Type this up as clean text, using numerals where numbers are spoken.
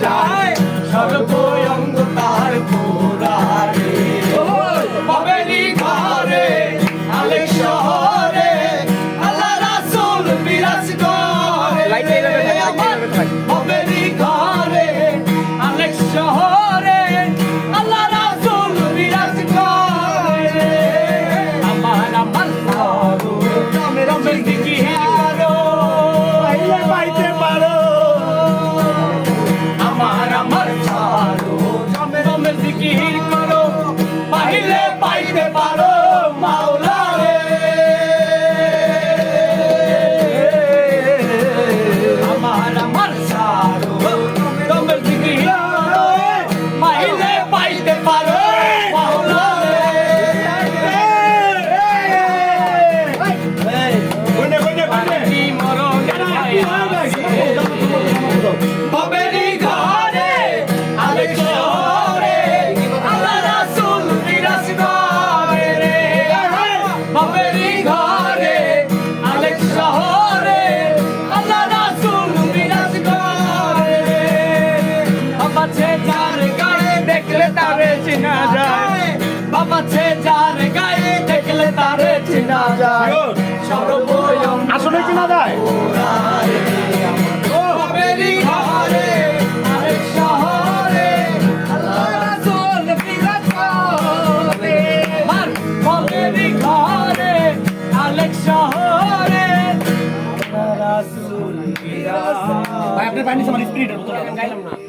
যায় সর্বঙ্গ তার পুরারে বাবেরি ঘরে আলেক শহরে আল্লাহ রাসূল বিরাজ করে বাবেরি ঘরে আলেক শহরে আল্লাহ রাসূল বিরাজ করে আমার আমার সারো রমের দিকে হারো আইলে পাইতে পারো আমার আমার সারো রমের দিকে করো পাইলে পাইতে পারো মাওলা রে আমার আমার সারো রমের দিকে করো পাইলে পাইতে পারো মাওলা রে কি মরণ বাবেরি ঘরে আলেক শহরে আল্লাহ রাসূল বিরাজ করে রে বাবেরি ঘরে আলেক শহরে আল্লাহ রাসূল বিরাজ করে রে বাবা ছে যার গায়ে দেখলে তারে চিনা যায় বাবা ছে যার গায়ে দেখলে তারে চিনা যায় সর্বয়ং আসলে চিনা যায় বাবেরি ঘরে আলেক শহরে আল্লাহ রাসূল বিরাজ করে মান বাবেরি ঘরে আলেক শহরে আল্লাহ রাসূল বিরাজ ভাই আপনি পানি সমান স্পিরিট গাইলাম না